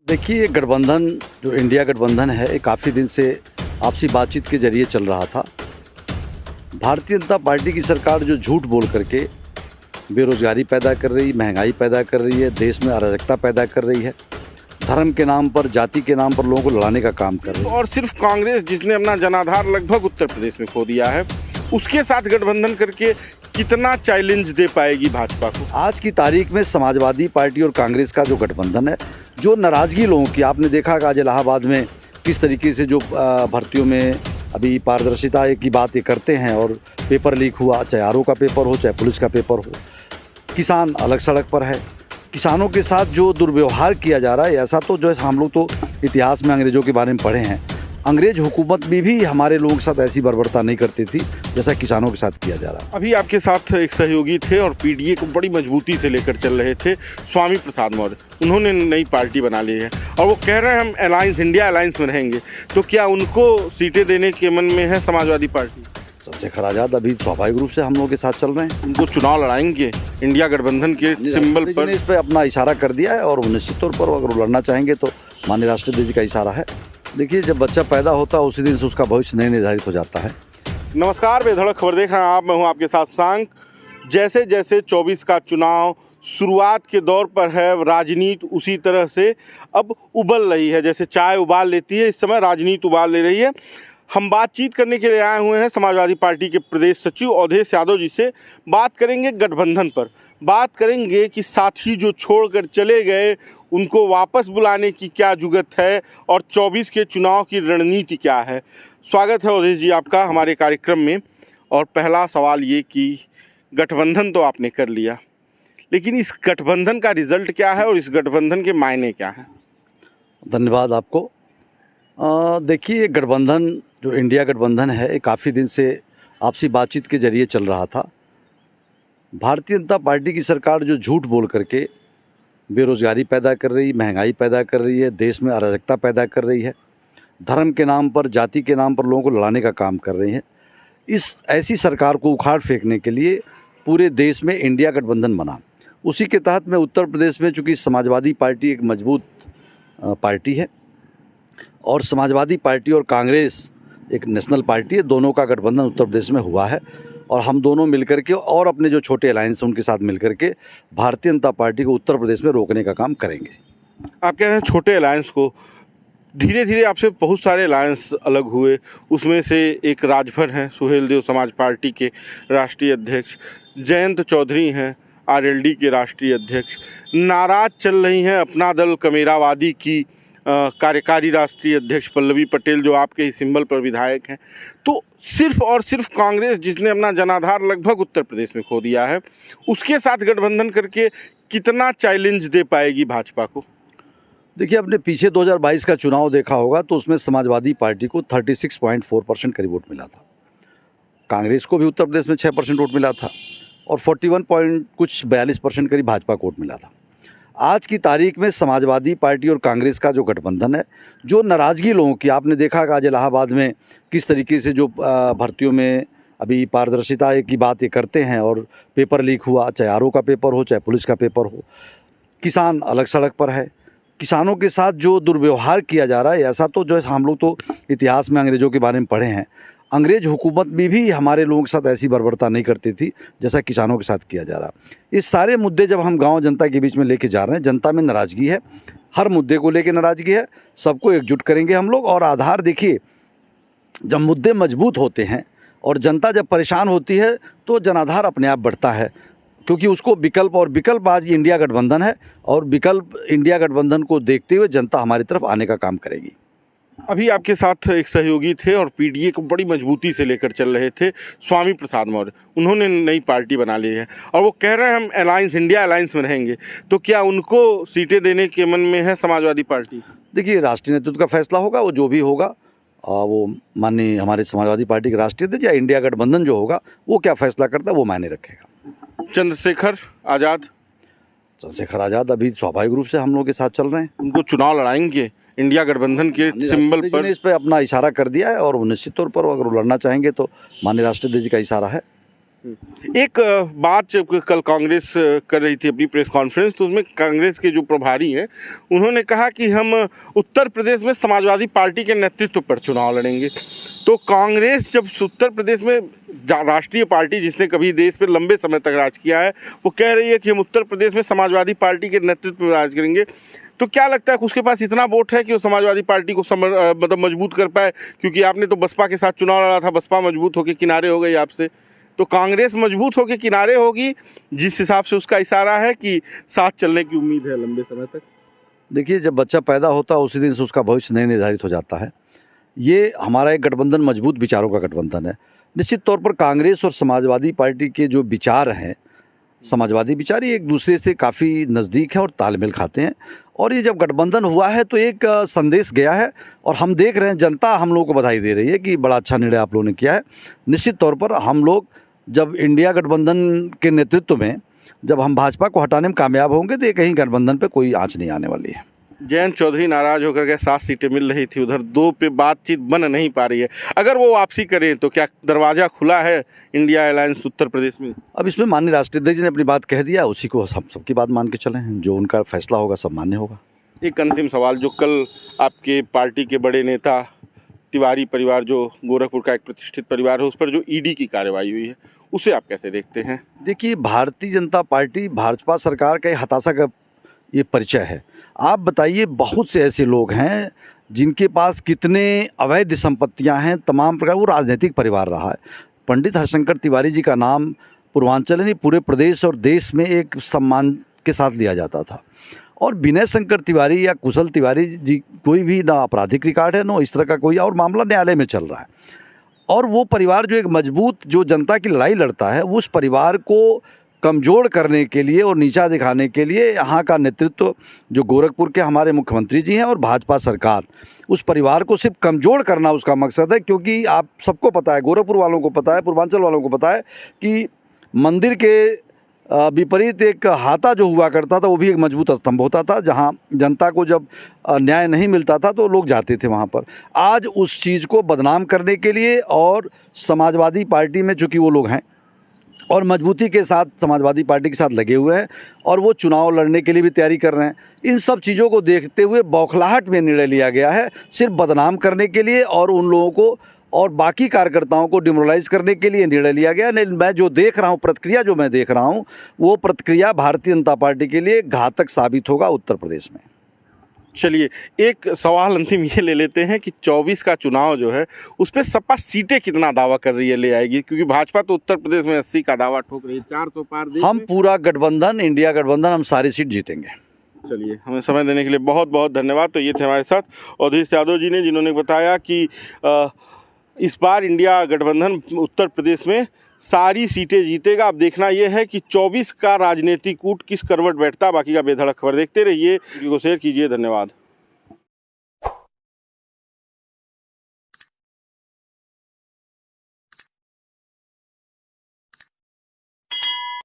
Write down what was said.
देखिए, ये गठबंधन जो इंडिया गठबंधन है, ये काफ़ी दिन से आपसी बातचीत के ज़रिए चल रहा था। भारतीय जनता पार्टी की सरकार जो झूठ बोल करके बेरोज़गारी पैदा कर रही, महंगाई पैदा कर रही है, देश में अराजकता पैदा कर रही है, धर्म के नाम पर, जाति के नाम पर लोगों को लड़ाने का काम कर रही है। और सिर्फ कांग्रेस, जिसने अपना जनाधार लगभग उत्तर प्रदेश में खो दिया है, उसके साथ गठबंधन करके कितना चैलेंज दे पाएगी भाजपा को? आज की तारीख में समाजवादी पार्टी और कांग्रेस का जो गठबंधन है, जो नाराज़गी लोगों की, आपने देखा कि आज इलाहाबाद में किस तरीके से जो भर्तियों में अभी पारदर्शिता की बात ये करते हैं और पेपर लीक हुआ, चाहे आरओ का पेपर हो, चाहे पुलिस का पेपर हो, किसान अलग सड़क पर है। किसानों के साथ जो दुर्व्यवहार किया जा रहा है, ऐसा तो जो है हम लोग तो इतिहास में अंग्रेज़ों के बारे में पढ़े हैं। अंग्रेज हुकूमत में भी हमारे लोगों के साथ ऐसी बर्बरता नहीं करती थी जैसा किसानों के साथ किया जा रहा है। अभी आपके साथ एक सहयोगी थे और पीडीए को बड़ी मजबूती से लेकर चल रहे थे, स्वामी प्रसाद मौर्य। उन्होंने नई पार्टी बना ली है और वो कह रहे हैं हम अलायंस, इंडिया अलायंस में रहेंगे। तो क्या उनको सीटें देने के मन में है समाजवादी पार्टी? चंद्रशेखर आज़ाद अभी स्वाभाविक रूप से हम लोगों के साथ चल रहे हैं। उनको चुनाव लड़ाएंगे इंडिया गठबंधन के सिंबल पर? इस पर अपना इशारा कर दिया है और निश्चित तौर पर अगर वो लड़ना चाहेंगे तो माननीय राष्ट्रपति जी का इशारा है। देखिए, जब बच्चा पैदा होता है उसी दिन से उसका भविष्य नहीं निर्धारित हो जाता है। नमस्कार, बेधड़क खबर देख रहे हैं आप, मैं हूं आपके साथ सांक। जैसे जैसे 24 का चुनाव शुरुआत के दौर पर है, राजनीति उसी तरह से अब उबल रही है। जैसे चाय उबाल लेती है, इस समय राजनीति उबाल ले रही है। हम बातचीत करने के लिए आए हुए हैं समाजवादी पार्टी के प्रदेश सचिव अवधेश यादव जी से। बात करेंगे गठबंधन पर, बात करेंगे कि साथी जो छोड़कर चले गए उनको वापस बुलाने की क्या जुगत है और 24 के चुनाव की रणनीति क्या है। स्वागत है अवधेश जी आपका हमारे कार्यक्रम में। और पहला सवाल ये कि गठबंधन तो आपने कर लिया, लेकिन इस गठबंधन का रिजल्ट क्या है और इस गठबंधन के मायने क्या हैं? धन्यवाद आपको। देखिए, ये गठबंधन जो इंडिया गठबंधन है, ये काफ़ी दिन से आपसी बातचीत के ज़रिए चल रहा था। भारतीय जनता पार्टी की सरकार जो झूठ बोल करके बेरोज़गारी पैदा कर रही, महंगाई पैदा कर रही है, देश में अराजकता पैदा कर रही है, धर्म के नाम पर, जाति के नाम पर लोगों को लड़ाने का काम कर रही है। इस ऐसी सरकार को उखाड़ फेंकने के लिए पूरे देश में इंडिया गठबंधन बना। उसी के तहत में उत्तर प्रदेश में, चूँकि समाजवादी पार्टी एक मजबूत पार्टी है और समाजवादी पार्टी और कांग्रेस एक नेशनल पार्टी है, दोनों का गठबंधन उत्तर प्रदेश में हुआ है और हम दोनों मिलकर के और अपने जो छोटे अलायंस हैं उनके साथ मिलकर के भारतीय जनता पार्टी को उत्तर प्रदेश में रोकने का काम करेंगे। आप कह रहे हैं छोटे अलायंस को, धीरे धीरे आपसे बहुत सारे अलायंस अलग हुए, उसमें से एक राजभर हैं, सुहेलदेव समाज पार्टी के राष्ट्रीय अध्यक्ष, जयंत चौधरी हैं आरएलडी के राष्ट्रीय अध्यक्ष, नाराज चल रही हैं अपना दल कमेरावादी की कार्यकारी राष्ट्रीय अध्यक्ष पल्लवी पटेल, जो आपके ही सिंबल पर विधायक हैं। तो सिर्फ और सिर्फ कांग्रेस, जिसने अपना जनाधार लगभग उत्तर प्रदेश में खो दिया है, उसके साथ गठबंधन करके कितना चैलेंज दे पाएगी भाजपा को? देखिए, आपने पीछे 2022 का चुनाव देखा होगा तो उसमें समाजवादी पार्टी को 36.4% करीब वोट मिला था। कांग्रेस को भी उत्तर प्रदेश में 6% वोट मिला था और 41.42% करीब भाजपा को वोट मिला था। आज की तारीख में समाजवादी पार्टी और कांग्रेस का जो गठबंधन है, जो नाराज़गी लोगों की, आपने देखा कि आज इलाहाबाद में किस तरीके से जो भर्तियों में अभी पारदर्शिता की बात ये करते हैं और पेपर लीक हुआ, चाहे आरओ का पेपर हो, चाहे पुलिस का पेपर हो, किसान अलग सड़क पर है। किसानों के साथ जो दुर्व्यवहार किया जा रहा है, ऐसा तो जो है हम लोग तो इतिहास में अंग्रेज़ों के बारे में पढ़े हैं। अंग्रेज हुकूमत में भी हमारे लोगों के साथ ऐसी बर्बरता नहीं करती थी जैसा किसानों के साथ किया जा रहा। ये सारे मुद्दे जब हम गांव जनता के बीच में लेके जा रहे हैं, जनता में नाराज़गी है, हर मुद्दे को लेके नाराज़गी है, सबको एकजुट करेंगे हम लोग। और आधार देखिए, जब मुद्दे मजबूत होते हैं और जनता जब परेशान होती है तो जनाधार अपने आप बढ़ता है, क्योंकि उसको विकल्प आज इंडिया गठबंधन है और विकल्प इंडिया गठबंधन को देखते हुए जनता हमारी तरफ आने का काम करेगी। अभी आपके साथ एक सहयोगी थे और पीडीए को बड़ी मजबूती से लेकर चल रहे थे, स्वामी प्रसाद मौर्य। उन्होंने नई पार्टी बना ली है और वो कह रहे हैं हम अलायंस, इंडिया अलायंस में रहेंगे। तो क्या उनको सीटें देने के मन में है समाजवादी पार्टी? देखिए, राष्ट्रीय नेतृत्व का फैसला होगा, वो जो भी होगा वो माननीय हमारे समाजवादी पार्टी के राष्ट्रीय अध्यक्ष या इंडिया गठबंधन जो होगा वो क्या फैसला करता है वो मायने रखेगा। चंद्रशेखर आज़ाद अभी स्वाभाविक रूप से हम लोग के साथ चल रहे हैं। उनको चुनाव लड़ाएंगे इंडिया गठबंधन के सिंबल पर? इस पर अपना इशारा कर दिया है और निश्चित तौर पर अगर वो लड़ना चाहेंगे तो माननीय राष्ट्रपति जी का इशारा है। एक बात जब कल कांग्रेस कर रही थी अपनी प्रेस कॉन्फ्रेंस, तो उसमें कांग्रेस के जो प्रभारी हैं उन्होंने कहा कि हम उत्तर प्रदेश में समाजवादी पार्टी के नेतृत्व पर चुनाव लड़ेंगे। तो कांग्रेस जब उत्तर प्रदेश में राष्ट्रीय पार्टी जिसने कभी देश पे लंबे समय तक राज किया है, वो कह रही है कि हम उत्तर प्रदेश में समाजवादी पार्टी के नेतृत्व में राज करेंगे, तो क्या लगता है कि उसके पास इतना वोट है कि वो समाजवादी पार्टी को मतलब मजबूत कर पाए? क्योंकि आपने तो बसपा के साथ चुनाव लड़ा था, बसपा मजबूत होकर किनारे हो गई आपसे, तो कांग्रेस मजबूत होकर किनारे होगी जिस हिसाब से उसका इशारा है कि साथ चलने की उम्मीद है लंबे समय तक। देखिए, जब बच्चा पैदा होता है उसी दिन से उसका भविष्य नहीं निर्धारित हो जाता है। ये हमारा एक गठबंधन मजबूत विचारों का गठबंधन है। निश्चित तौर पर कांग्रेस और समाजवादी पार्टी के जो विचार हैं, समाजवादी विचार, ये एक दूसरे से काफ़ी नज़दीक हैं और तालमेल खाते हैं। और ये जब गठबंधन हुआ है तो एक संदेश गया है और हम देख रहे हैं, जनता हम लोगों को बधाई दे रही है कि बड़ा अच्छा निर्णय आप लोगों ने किया है। निश्चित तौर पर हम लोग जब इंडिया गठबंधन के नेतृत्व में जब हम भाजपा को हटाने में कामयाब होंगे तो ये कहीं गठबंधन पे कोई आंच नहीं आने वाली है। जयंत चौधरी नाराज होकर के 7 सीटें मिल रही थी, उधर 2 पे बातचीत बन नहीं पा रही है। अगर वो वापसी करें तो क्या दरवाजा खुला है इंडिया अलायंस उत्तर प्रदेश में? अब इसमें माननीय राष्ट्रीय अध्यक्ष जी ने अपनी बात कह दिया, उसी को हम सबकी बात मान के चले हैं। जो उनका फैसला होगा सब मान्य होगा। एक अंतिम सवाल, जो कल आपके पार्टी के बड़े नेता तिवारी परिवार, जो गोरखपुर का एक प्रतिष्ठित परिवार है, उस पर जो ईडी की कार्रवाई हुई है, उसे आप कैसे देखते हैं? देखिए, भारतीय जनता पार्टी भाजपा सरकार का हताशा का ये परिचय है। आप बताइए, बहुत से ऐसे लोग हैं जिनके पास कितने अवैध संपत्तियां हैं, तमाम प्रकार, वो राजनीतिक परिवार रहा है। पंडित हरशंकर तिवारी जी का नाम पूर्वांचल नहीं पूरे प्रदेश और देश में एक सम्मान के साथ लिया जाता था। और विनय शंकर तिवारी या कुशल तिवारी जी, कोई भी ना आपराधिक रिकॉर्ड है, ना इस तरह का कोई और मामला न्यायालय में चल रहा है। और वो परिवार जो एक मजबूत, जो जनता की लड़ाई लड़ता है, उस परिवार को कमज़ोर करने के लिए और नीचा दिखाने के लिए यहाँ का नेतृत्व, जो गोरखपुर के हमारे मुख्यमंत्री जी हैं और भाजपा सरकार, उस परिवार को सिर्फ कमज़ोर करना उसका मकसद है। क्योंकि आप सबको पता है, गोरखपुर वालों को पता है, पूर्वांचल वालों को पता है कि मंदिर के विपरीत एक हाता जो हुआ करता था, वो भी एक मजबूत स्तंभ होता था, जहाँ जनता को जब न्याय नहीं मिलता था तो लोग जाते थे वहाँ पर। आज उस चीज़ को बदनाम करने के लिए, और समाजवादी पार्टी में चूँकि वो लोग हैं और मजबूती के साथ समाजवादी पार्टी के साथ लगे हुए हैं और वो चुनाव लड़ने के लिए भी तैयारी कर रहे हैं, इन सब चीज़ों को देखते हुए बौखलाहट में निर्णय लिया गया है, सिर्फ बदनाम करने के लिए और उन लोगों को और बाकी कार्यकर्ताओं को डिमोरलाइज करने के लिए निर्णय लिया गया। नहीं, मैं जो देख रहा हूँ, प्रतिक्रिया जो मैं देख रहा हूँ, वो प्रतिक्रिया भारतीय जनता पार्टी के लिए घातक साबित होगा उत्तर प्रदेश में। चलिए, एक सवाल अंतिम ये ले लेते हैं कि 24 का चुनाव जो है उस पर सपा सीटें कितना दावा कर रही है ले आएगी? क्योंकि भाजपा तो उत्तर प्रदेश में 80 का दावा ठोक रही है, 400 पार। हम पूरा गठबंधन, इंडिया गठबंधन, हम सारी सीट जीतेंगे। चलिए, हमें समय देने के लिए बहुत बहुत धन्यवाद। तो ये थे हमारे साथ अवधेश यादव जी ने, जिन्होंने बताया कि इस बार इंडिया गठबंधन उत्तर प्रदेश में सारी सीटें जीतेगा। अब देखना यह है कि 24 का राजनीतिक कूट किस करवट बैठता। बाकी का बेधड़क खबर देखते रहिए, वीडियो को शेयर कीजिए। धन्यवाद।